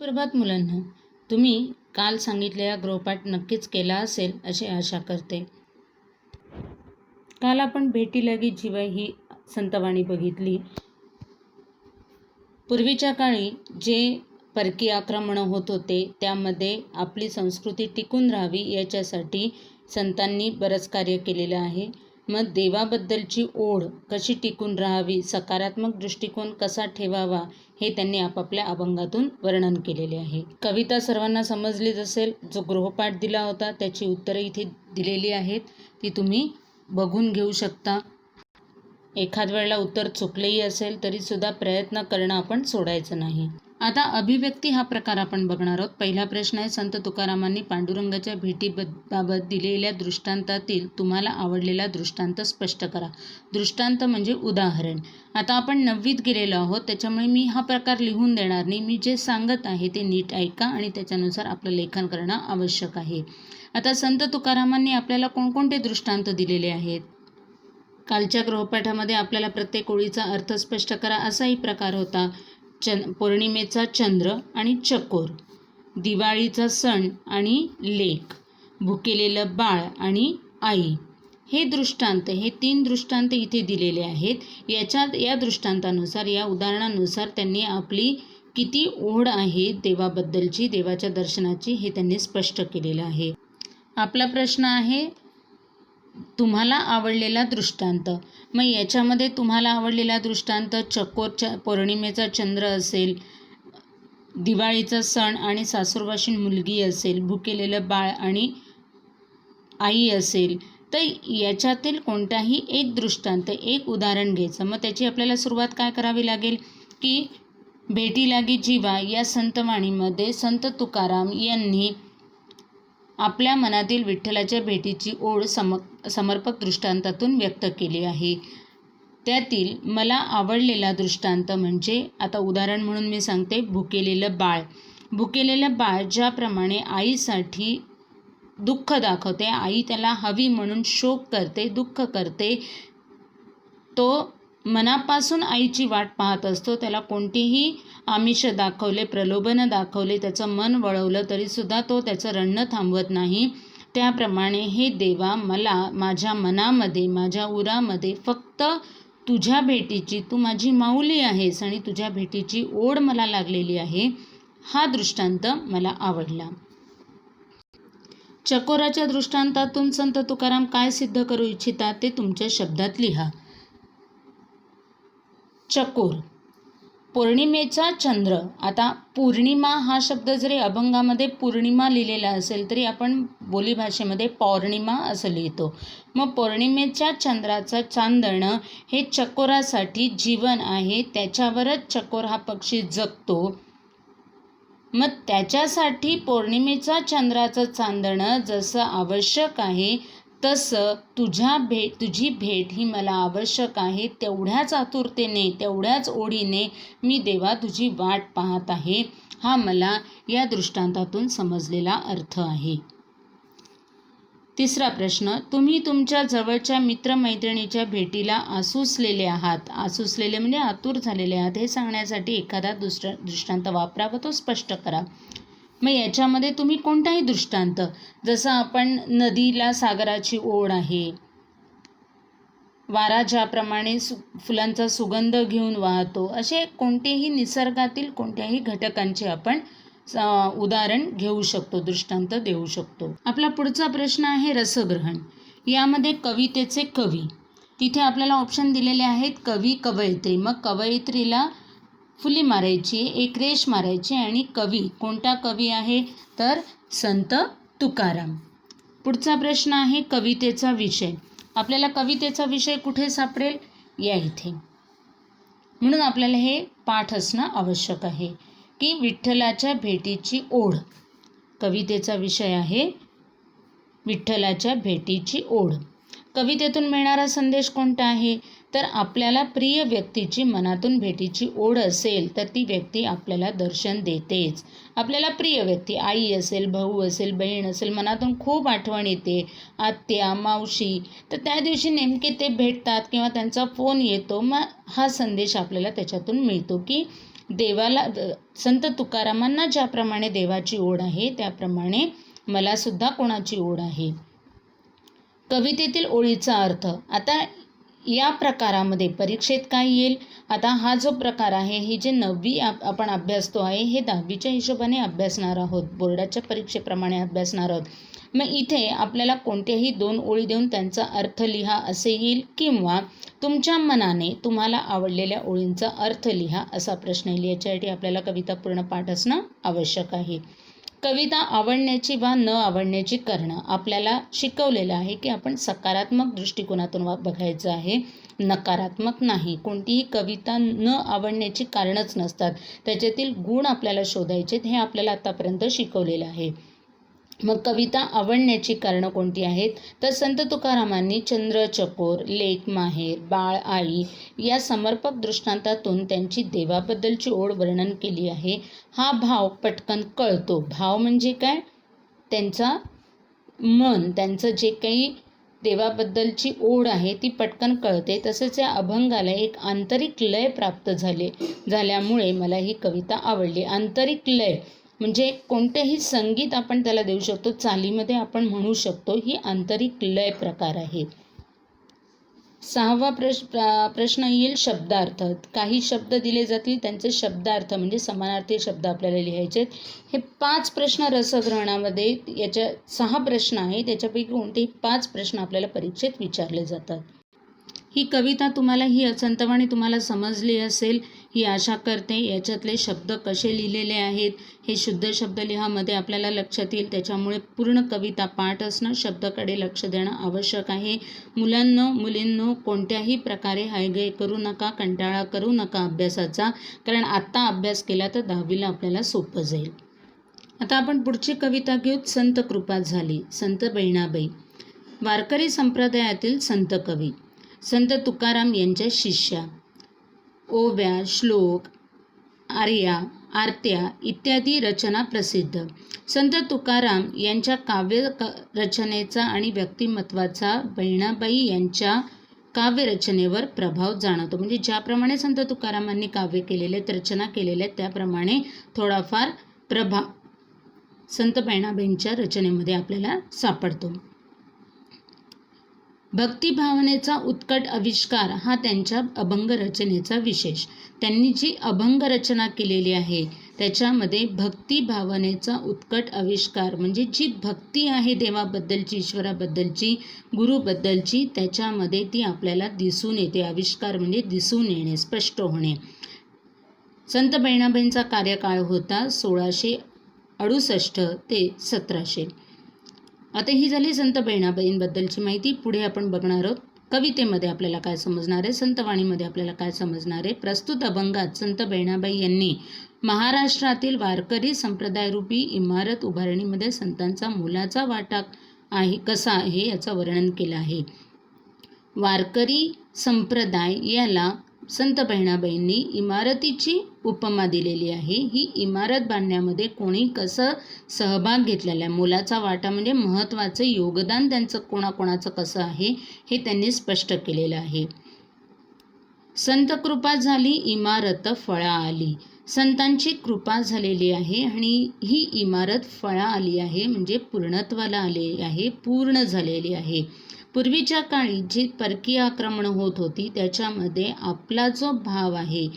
सुप्रभात मुलांना. तुम्ही काल सांगितलेला गृहपाठ नक्कीच केला असेल अशी आशा करते. काल आपण भेटी लागी जीवा ही संतवाणी बघितली. पूर्वीच्या काळी जे परकीय आक्रमणं होत होते त्यामध्ये आपली संस्कृती टिकून राहावी याच्यासाठी संतांनी बरंच कार्य केलेलं आहे. मग देवाबद्दलची ओढ कशी टिकून राहावी, सकारात्मक दृष्टिकोन कसा ठेवावा हे त्यांनी आपापल्या अभंगातून वर्णन केलेले आहे. कविता सर्वांना समजलीच असेल. जो गृहपाठ दिला होता त्याची उत्तरे इथे दिलेली आहेत, ती तुम्ही बघून घेऊ शकता. एखाद वेळेला उत्तर चुकलेही असेल तरीसुद्धा प्रयत्न करणं आपण सोडायचं नाही. आता अभिव्यक्ती हा प्रकार आपण बघणार आहोत. पहिला प्रश्न आहे, संत तुकारामांनी पांडुरंगाच्या भेटीबाबत दिलेल्या दृष्टांतातील तुम्हाला आवडलेला दृष्टांत स्पष्ट करा. दृष्टांत म्हणजे उदाहरण. आता आपण 9वीत गेलेलो आहोत, त्याच्यामुळे मी हा प्रकार लिहून देणार नाही. मी जे सांगत आहे ते नीट ऐका आणि त्याच्यानुसार आपलं लेखन करणं आवश्यक आहे. आता संत तुकारामांनी आपल्याला कोणकोणते दृष्टांत दिलेले आहेत? कालच्या गृहपाठामध्ये आपल्याला प्रत्येक ओळीचा अर्थ स्पष्ट करा असाही प्रकार होता. पौर्णिमेचा चंद्र आणि चकोर, दिवाळीचा सण आणि लेक, भुकेलेलं बाळ आणि आई, हे दृष्टांत, हे 3 दृष्टांत इथे दिलेले आहेत. या दृष्टांतानुसार, या उदाहरणानुसार त्यांनी आपली किती ओढ आहे देवाबद्दलची, देवाच्या दर्शनाची, हे त्यांनी स्पष्ट केलेलं आहे. आपला प्रश्न आहे तुम्हाला आवडलेला दृष्टांत. मग याच्यामध्ये तुम्हाला आवडलेला दृष्टांत पौर्णिमेचा चंद्र असेल, दिवाळीचा सण आणि सासूरवाशीण मुलगी असेल, भुकेलेलं बाळ आणि आई असेल. तर याच्यातील कोणताही एक दृष्टांत, एक उदाहरण घ्यायचं. मग त्याची आपल्याला सुरुवात काय करावी लागेल की भेटी लागी जीवा या संतवाणीमध्ये संत तुकाराम यांनी आपल्या मनातील विठ्ठलाच्या भेटीची ओढ समर्पक दृष्टांतातून व्यक्त केली आहे. त्यातील मला आवडलेला दृष्टांत म्हणजे, आता उदाहरण म्हणून मी सांगते, भुकेलेलं बाळ. भुकेलेलं बाळ ज्याप्रमाणे आईसाठी दुःख दाखवते, आई त्याला हवी म्हणून शोक करते, दुःख करते, तो मनापासून आईची वाट पाहत असतो. त्याला कोणतेही आमिष दाखवले, प्रलोभनं दाखवले, त्याचं मन वळवलं तरीसुद्धा तो त्याचं रडणं थांबवत नाही. त्याप्रमाणे हे देवा, मला माझ्या मनामध्ये, माझ्या उरामध्ये फक्त तुझ्या भेटीची, तू माझी माऊली आहेस आणि तुझ्या भेटीची ओढ मला लागलेली आहे. हा दृष्टांत मला आवडला. चकोराच्या दृष्टांतातून संत तुकाराम काय सिद्ध करू इच्छितात ते तुमच्या शब्दात लिहा. चकोर, पौर्णिमेचा चंद्र. आता पौर्णिमा हा शब्द जरी अभंगामध्ये पौर्णिमा लिहिलेला असेल तरी आपण बोलीभाषेमध्ये पौर्णिमा असं लिहितो. मग पौर्णिमेच्या चंद्राचं चांदणं हे चकोरासाठी जीवन आहे. त्याच्यावरच चकोर हा पक्षी जगतो. मग त्याच्यासाठी पौर्णिमेचा चंद्राचं चांदणं जसं आवश्यक आहे तसं तुझी भेट ही मला आवश्यक आहे. तेवढ्याच आतुरतेने, तेवढ्याच ओढीने मी देवा तुझी वाट पाहत आहे. हा मला या दृष्टांतातून समजलेला अर्थ आहे. तिसरा प्रश्न, तुम्ही तुमच्या जवळच्या मित्रमैत्रिणीच्या भेटीला आसुसलेले आहात. आसुसलेले म्हणजे आतुर झालेले आहात हे सांगण्यासाठी एखादा दृष्टांत वापरा व तो स्पष्ट करा. मग याच्यामध्ये तुम्ही कोणताही दृष्टांत, जसं आपण नदीला सागराची ओढ आहे, वारा ज्याप्रमाणे फुलांचा सुगंध घेऊन वाहतो, असे कोणतेही निसर्गातील कोणत्याही घटकांचे आपण उदाहरण घेऊ शकतो, दृष्टांत देऊ शकतो. आपला पुढचा प्रश्न आहे रसग्रहण. यामध्ये कवितेचे कवी, तिथे आपल्याला ऑप्शन दिलेले आहेत कवी, कवयित्री. मग कवयित्रीला फुली मारायची, एक रेष मारायची आणि कवी, कोणता कवी आहे तर संत तुकाराम. पुढचा प्रश्न आहे कवितेचा विषय. आपल्याला कवितेचा विषय कुठे सापडेल? या इथे. म्हणून आपल्याला हे पाठ असणं आवश्यक आहे की विठ्ठलाच्या भेटीची ओढ. कवितेचा विषय आहे विठ्ठलाच्या भेटीची ओढ. कवितेतून मिळणारा संदेश कोणता आहे तर आपल्याला प्रिय व्यक्तीची मनातून भेटीची ओढ असेल तर ती व्यक्ती आपल्याला दर्शन देतेच. आपल्याला प्रिय व्यक्ती, आई असेल, भाऊ असेल, बहीण असेल, मनातून खूप आठवण येते, आत्या, मावशी, तर त्या दिवशी नेमके ते भेटतात किंवा त्यांचा फोन येतो. मग हा संदेश आपल्याला त्याच्यातून मिळतो की देवाला संत तुकारामांना ज्याप्रमाणे देवाची ओढ आहे त्याप्रमाणे मला सुद्धा कोणाची ओढ आहे. कवितेतील ओळीचा अर्थ. आता या प्रकारामध्ये परीक्षेत काय येईल? आता हा जो प्रकार आहे, ही जे 9वी आपण अभ्यासतो आहे, हे 10वीच्या हिशोबाने अभ्यासणार आहोत, बोर्डाच्या परीक्षेप्रमाणे अभ्यासणार आहोत. मग इथे आपल्याला कोणत्याही 2 ओळी देऊन त्यांचा अर्थ लिहा असे येईल, किंवा तुमच्या मनाने तुम्हाला आवडलेल्या ओळींचा अर्थ लिहा असा प्रश्न येईल. याच्यासाठी आपल्याला कविता पूर्ण पाठ असणं आवश्यक आहे. कविता आवडण्याची वा न आवडण्याची कारणं आपल्याला शिकवलेलं आहे की आपण सकारात्मक दृष्टिकोनातून बघायचं आहे, नकारात्मक नाही. कोणतीही कविता न आवडण्याची कारणच नसतात, त्याच्यातील गुण आपल्याला शोधायचे, हे आपल्याला आतापर्यंत शिकवलेलं आहे. मग कविता आवडण्याची कारणं कोणती आहेत? तर संत तुकारामांनी चंद्र चकोर, लेक माहेर, बाळ आई या समर्पक दृष्टांतातून त्यांची देवाबद्दलची ओढ वर्णन केली आहे. हा भाव पटकन कळतो. भाव म्हणजे काय? त्यांचा मन, त्यांचं जे काही देवाबद्दलची ओढ आहे ती पटकन कळते. तसेच या अभंगाला एक आंतरिक लय प्राप्त झाल्यामुळे मला ही कविता आवडली. आंतरिक लय म्हणजे कोणतेही संगीत आपण त्याला देऊ शकतो, चालीमध्ये आपण म्हणू शकतो, ही आंतरिक लय प्रकार आहे. 6वा प्रश्न येईल शब्दार्थ. काही शब्द दिले जातील, त्यांचे शब्दार्थ म्हणजे समानार्थी शब्द आपल्याला लिहायचे. हे 5 प्रश्न रसग्रहणामध्ये, याच्या 6 प्रश्न आहे, त्याच्यापैकी कोणतेही 5 प्रश्न आपल्याला परीक्षेत विचारले जातात. ही कविता ही संतवाणी तुम्हाला समजली असेल ही आशा करते. याच्यातले शब्द कसे लिहिलेले आहेत हे शुद्ध शब्दलिहामध्ये आपल्याला लक्षात येईल. त्याच्यामुळे पूर्ण कविता पाठ असणं, शब्दाकडे लक्ष देणं आवश्यक आहे. मुलींनो कोणत्याही प्रकारे हायगय करू नका, कंटाळा करू नका अभ्यासाचा, कारण आत्ता अभ्यास केला तर 10वीला आपल्याला सोपं जाईल. आता आपण पुढची कविता घेऊ. संत कृपा झाली. संत बहिणाबाई वारकरी संप्रदायातील संत कवी, संत तुकाराम यांच्या शिष्या. ओव्या, श्लोक, आर्या, आरत्या इत्यादी रचना प्रसिद्ध. संत तुकाराम यांच्या काव्य रचनेचा आणि व्यक्तिमत्वाचा बहिणाबाई यांच्या काव्यरचनेवर प्रभाव जाणवतो. म्हणजे ज्याप्रमाणे संत तुकारामांनी काव्य केलेले आहेत, रचना केलेल्या आहेत, त्याप्रमाणे थोडाफार प्रभाव संत बहिणाबाईंच्या रचनेमध्ये आपल्याला सापडतो. भक्तिभावनेचा उत्कट आविष्कार हा त्यांच्या अभंग रचनेचा विशेष. त्यांनी जी अभंग रचना केलेली आहे त्याच्यामध्ये भक्तिभावनेचा उत्कट आविष्कार म्हणजे जी भक्ती आहे देवाबद्दलची, ईश्वराबद्दलची, गुरुबद्दलची, त्याच्यामध्ये ती आपल्याला दिसून येते. आविष्कार म्हणजे दिसून येणे, स्पष्ट होणे. संत बहिणाबाईंचा कार्यकाळ होता 1668 ते 1700. आता ही झाली संत बहिणाबाईंबद्दलची माहिती. पुढे आपण बघणार आहोत कवितेमध्ये आपल्याला काय समजणार आहे, संतवाणीमध्ये आपल्याला काय समजणार आहे. प्रस्तुत अभंगात संत बहिणाबाई यांनी महाराष्ट्रातील वारकरी संप्रदायरूपी इमारत उभारणीमध्ये संतांचा मोलाचा वाटा आहे कसा आहे याचं वर्णन केलं आहे. वारकरी संप्रदाय याला संत बहिणाबाईंनी इमारतीची उपमा दिलेली आहे. ही इमारत बांधण्यामध्ये कोणी कसं सहभाग घेतलेला आहे, मोलाचा वाटा म्हणजे महत्त्वाचं योगदान त्यांचं कोणाकोणाचं कसं आहे हे त्यांनी स्पष्ट केलेलं आहे. संत कृपा झाली, इमारत फळा आली. संतांची कृपा झालेली आहे आणि ही इमारत फळा आली आहे म्हणजे पूर्णत्वाला आली आहे, पूर्ण झालेली आहे. पूर्वीच्या काळी जी परकीय आक्रमणं होत होती त्याच्यामध्ये आपला जो भाव आहे,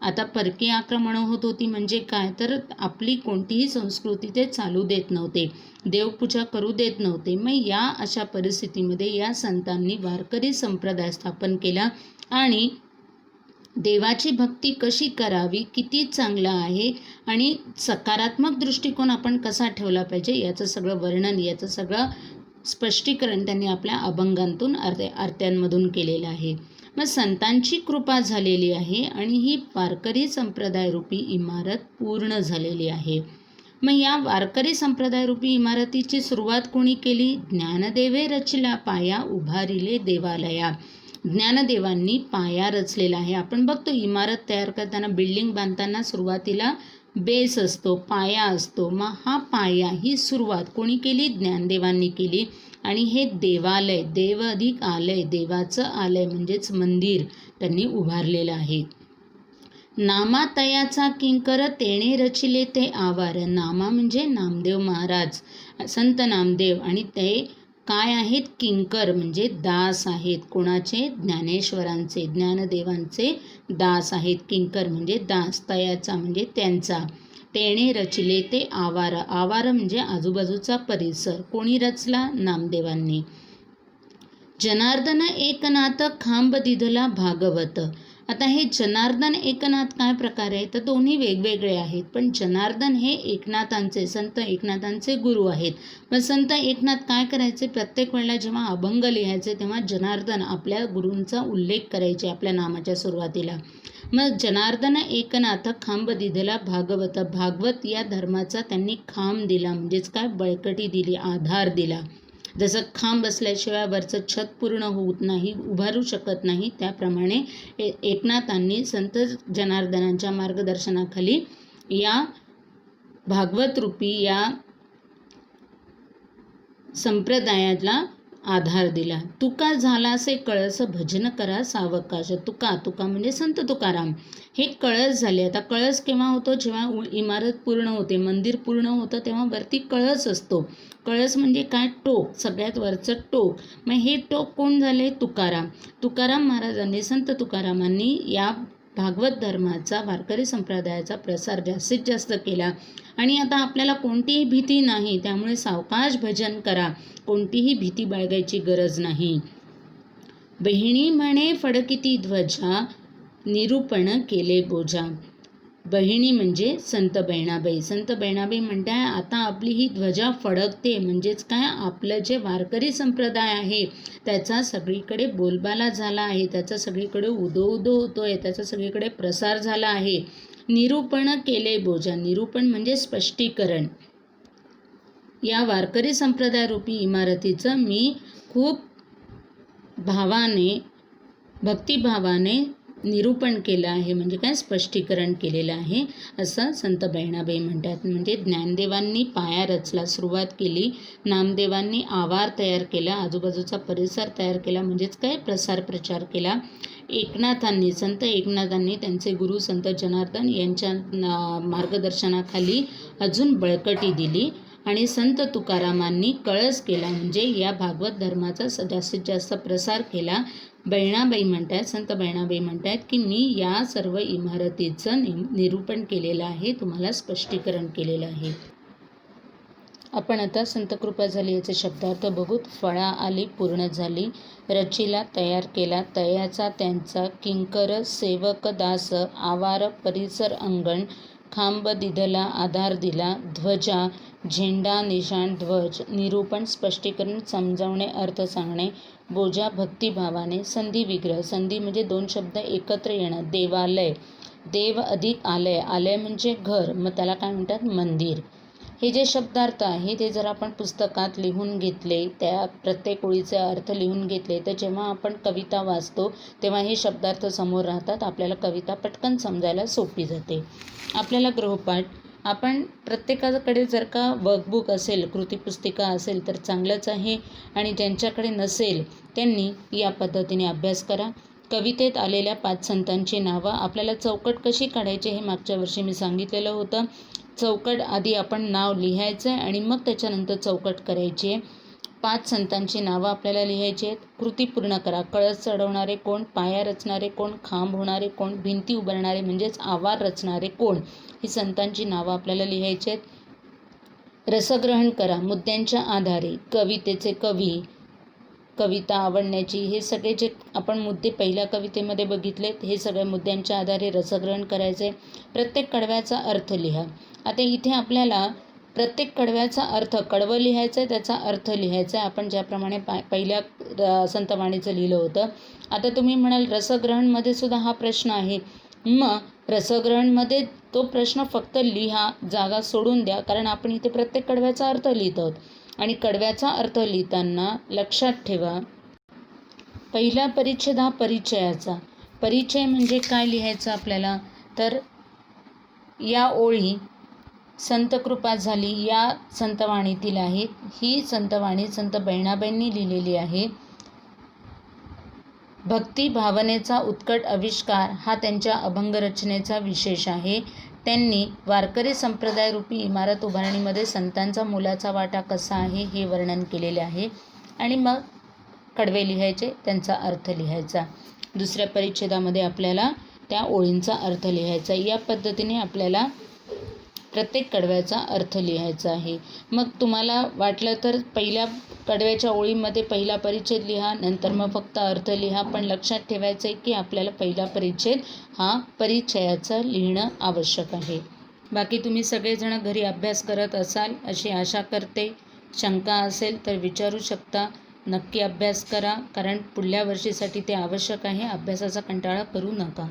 आता परकीय आक्रमणं होत होती म्हणजे काय, तर आपली कोणतीही संस्कृती ते चालू देत नव्हते, देवपूजा करू देत नव्हते. मग या अशा परिस्थितीमध्ये या संतांनी वारकरी संप्रदाय स्थापन केला आणि देवाची भक्ती कशी करावी, किती चांगलं आहे आणि सकारात्मक दृष्टिकोन आपण कसा ठेवला पाहिजे याचं सगळं वर्णन, याचं सगळं स्पष्टीकरण त्यांनी आपल्या अभंगांतून आरत्यांमधून केलेलं आहे. मग संतांची कृपा झालेली आहे आणि ही वारकरी संप्रदायरूपी इमारत पूर्ण झालेली आहे. मग या वारकरी संप्रदायरूपी इमारतीची सुरुवात कोणी केली? ज्ञानदेवे रचला पाया, उभारिले देवालया. ज्ञानदेवांनी पाया रचलेला आहे. आपण बघतो इमारत तयार करताना, बिल्डिंग बांधताना सुरुवातीला बेस असतो, पाया असतो. मग हा पाया, ही सुरुवात कोणी केली? ज्ञानदेवांनी केली. आणि हे देवालय, देव अधिक आलय, देवाचं आलय म्हणजेच मंदिर त्यांनी उभारलेलं आहे. नामातयाचा किंकर तेणे रचिले ते आवार. नामा म्हणजे नामदेव महाराज, संत नामदेव, आणि ते काय आहेत? किंकर म्हणजे दास आहेत. कोणाचे? ज्ञानेश्वरांचे, ज्ञानदेवांचे दास आहेत. किंकर म्हणजे दास, तयाचा म्हणजे त्यांचा. तेणे रचिले ते आवार. आवार म्हणजे आजूबाजूचा परिसर. कोणी रचला? नामदेवांनी. जनार्दन एकनाथ खांब दिधला भागवत. आता हे जनार्दन एकनाथ काय प्रकार आहे? तर दोन्ही वेगवेगळे आहेत, पण जनार्दन हे एकनाथांचे, संत एकनाथांचे गुरु आहेत. पण संत एकनाथ काय करायचे? प्रत्येक वेळेला जेव्हा अभंग लिहायचे तेव्हा जनार्दन आपल्या गुरूंचा उल्लेख करायचे आपल्या नामाच्या सुरुवातीला. मग जनार्दन एकनाथ खांब दिधला भागवत. भागवत या धर्माचा त्यांनी खांब दिला, म्हणजेच काय? बळकटी दिली, आधार दिला. जसं खांब असल्याशिवाय वरचं छत पूर्ण होत नाही, उभारू शकत नाही, त्याप्रमाणे एकनाथांनी संत जनार्दनांच्या मार्गदर्शनाखाली या भागवत रूपी या संप्रदायाला आधार दिला. तुका झालासे कळस भजन करा सावकाश. तुका म्हणजे संत तुकाराम हे कळस झाले. आता कळस केव्हा होतो? जेव्हा इमारत पूर्ण होते, मंदिर पूर्ण होतं, तेव्हा वरती कळस असतो. कळस म्हणजे काय? टोक, सगळ्यात वरचं टोक. मग हे टोक कोण झाले? तुकाराम. तुकाराम महाराजांनी, संत तुकारामांनी या भागवत धर्माचा, वारकरी संप्रदायाचा प्रसार जास्तीत जास्त केला. आणि आता आपल्याला कोणतीही भीती नाही, त्यामुळे सावकाश भजन करा, कोणतीही भीती बाळगायची गरज नाही. बहिणी म्हणे फडकिती ध्वजा, निरूपण केले बोजा. बहिणी म्हणजे संत बहिणाबाई. संत बहिणाबाई म्हणताय आता आपली ही ध्वजा फडकते, म्हणजेच काय? आपलं जे वारकरी संप्रदाय आहे त्याचा सगळीकडे बोलबाला झाला आहे, त्याचा सगळीकडे उदो होतोय, त्याचा सगळीकडे प्रसार झाला आहे. निरूपण केले बोजा. निरूपण म्हणजे स्पष्टीकरण. या वारकरी संप्रदाय रूपी इमारतीचं मी खूप भावाने, भक्तिभावाने निरूपण केलं आहे, म्हणजे काय? स्पष्टीकरण केलेलं आहे, असं संत बहिणाबाई म्हणतात. म्हणजे ज्ञानदेवांनी पाया रचला, सुरुवात केली, नामदेवांनी आवार तयार केला, आजूबाजूचा परिसर तयार केला, म्हणजेच काय? प्रसार प्रचार केला. एकनाथांनी, संत एकनाथांनी त्यांचे गुरु संत जनार्दन यांच्या मार्गदर्शनाखाली अजून बळकटी दिली. आणि संत तुकारामांनी कळस केला, म्हणजे या भागवत धर्माचा जास्तीत जास्त प्रसार केला. बहिणाबाई म्हणतात, संत बहिणाबाई म्हणतात की मी या सर्व इमारतीचं निरूपण केलेलं आहे, तुम्हाला स्पष्टीकरण केलेलं आहे. आपण आता संत कृपा झाली याचे शब्दार्थ बघूत. फळा आली पूर्ण झाली, रचिला तयार केला, तयाचा त्यांचा, किंकर सेवक दास, आवार परिसर अंगण, खांब दिधला आधार दिला, ध्वजा झेंडा निशाण ध्वज, निरूपण स्पष्टीकरण समजावणे अर्थ सांगणे, बोजा भक्तिभावाने, संधी विग्रह. संधी म्हणजे दोन शब्द एकत्र येणं. देवालय, देव अधिक आलय, आलय म्हणजे घर, मग त्याला काय म्हणतात? मंदिर. हे जे शब्दार्थ आहे ते जर आपण पुस्तकात लिहून घेतले, त्या प्रत्येक ओळीचे अर्थ लिहून घेतले, तर जेव्हा आपण कविता वाचतो तेव्हा हे शब्दार्थ समोर राहतात, आपल्याला कविता पटकन समजायला सोपी जाते. आपल्याला गृहपाठ, आपण प्रत्येकाकडे जर का वर्कबुक असेल, कृतीपुस्तिका असेल तर चांगलंच आहे, आणि ज्यांच्याकडे नसेल त्यांनी या पद्धतीने अभ्यास करा. कवितेत आलेल्या 5 संतांची नावं. आपल्याला चौकट कशी काढायची हे मागच्या वर्षी मी सांगितलेलं होतं. चौकट आधी आपण नाव लिहायचं आहे आणि मग त्याच्यानंतर चौकट करायची आहे. 5 संतांची नावं आपल्याला लिहायची आहेत. कृती पूर्ण करा. कळस चढवणारे कोण? पाया रचणारे कोण? खांब होणारे कोण? भिंती उभारणारे म्हणजेच आवार रचणारे कोण? ही संतांची नावं आपल्याला लिहायची आहेत. रसग्रहण करा. मुद्द्यांच्या आधारे कवितेचे कवी, कविता आवडण्याची, हे सगळे जे आपण मुद्दे पहिल्या कवितेमध्ये बघितलेत, हे सगळ्या मुद्द्यांच्या आधारे रसग्रहण करायचे. प्रत्येक कडव्याचा अर्थ लिहा. आता इथे आपल्याला प्रत्येक कडव्याचा अर्थ, कडवं लिहायचं आहे, त्याचा अर्थ लिहायचा आहे, आपण ज्याप्रमाणे पहिल्या संतवाणीचं लिहिलं होतं. आता तुम्ही म्हणाल रसग्रहणमध्ये सुद्धा हा प्रश्न आहे. मग रसग्रहणमध्ये तो प्रश्न फक्त लिहा, जागा सोडून द्या, कारण आपण इथे प्रत्येक कडव्याचा अर्थ लिहित आहोत. आणि कडव्याचा अर्थ लिहिताना लक्षात ठेवा, पहिला परिच्छेद हा परिचयाचा. परिचय म्हणजे काय लिहायचं आपल्याला? तर या ओळी संत कृपा झाली या संतवाणीतील आहेत. ही संतवाणी संत बहिणाबाईंनी लिहिलेली आहे. भक्ती भावनेचा उत्कट आविष्कार हा त्यांच्या अभंग रचनेचा विशेष आहे. त्यांनी वारकरी संप्रदायरूपी इमारत उभारणीमध्ये संतांचा मोलाचा वाटा कसा आहे हे वर्णन केलेले आहे. आणि मग कडवे लिहायचे, त्यांचा अर्थ लिहायचा. दुसऱ्या परिच्छेदामध्ये आपल्याला त्या ओळींचा अर्थ लिहायचा. या पद्धतीने आपल्याला प्रत्येक कडव्याचा अर्थ लिहायचा आहे. मग तुम्हाला वाटलं तर पहिल्या कडव्याच्या ओळीमध्ये पहिला परिच्छेद लिहा, नंतर मग फक्त अर्थ लिहा. पण लक्षात ठेवायचं आहे की आपल्याला पहिला परिच्छेद हा परिचयाचा लिहिणं आवश्यक आहे. बाकी तुम्ही सगळेजण घरी अभ्यास करत असाल अशी आशा करते. शंका असेल तर विचारू शकता. नक्की अभ्यास करा, कारण पुढल्या वर्षीसाठी ते आवश्यक आहे. अभ्यासाचा कंटाळा करू नका.